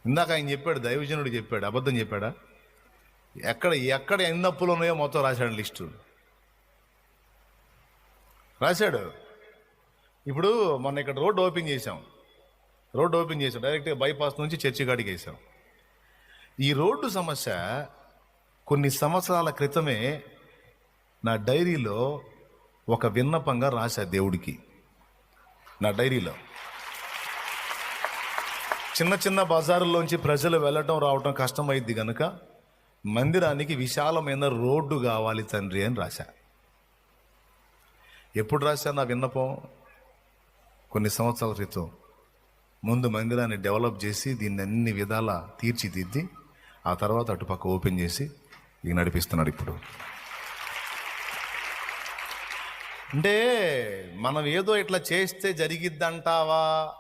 ఇందాక ఆయన చెప్పాడు, దైవజనుడు చెప్పాడు, అబద్ధం చెప్పాడా? ఎక్కడ ఎక్కడ ఎన్ని అప్పులు ఉన్నాయో మొత్తం రాశాడు, లిస్టు రాశాడు. ఇప్పుడు మొన్న ఇక్కడ రోడ్డు ఓపెన్ చేసాం డైరెక్ట్గా బైపాస్ నుంచి చర్చి కాడికి వేసాం. ఈ రోడ్డు సమస్య కొన్ని సంవత్సరాల క్రితమే నా డైరీలో ఒక విన్నపంగా రాశా దేవుడికి. నా డైరీలో చిన్న చిన్న బజారుల్లోంచి ప్రజలు వెళ్ళటం రావటం కష్టమైద్ది కనుక మందిరానికి విశాలమైన రోడ్డు కావాలి తండ్రి అని రాశా. ఎప్పుడు రాశా నా విన్నపం? కొన్ని సంవత్సరాల క్రితం. ముందు మందిరాన్ని డెవలప్ చేసి దీన్ని అన్ని విధాల తీర్చిదిద్ది ఆ తర్వాత అటుపక్క ఓపెన్ చేసి ఇక నడిపిస్తున్నాడు. ఇప్పుడు అంటే మనం ఏదో ఇట్లా చేస్తే జరిగిద్దంటావా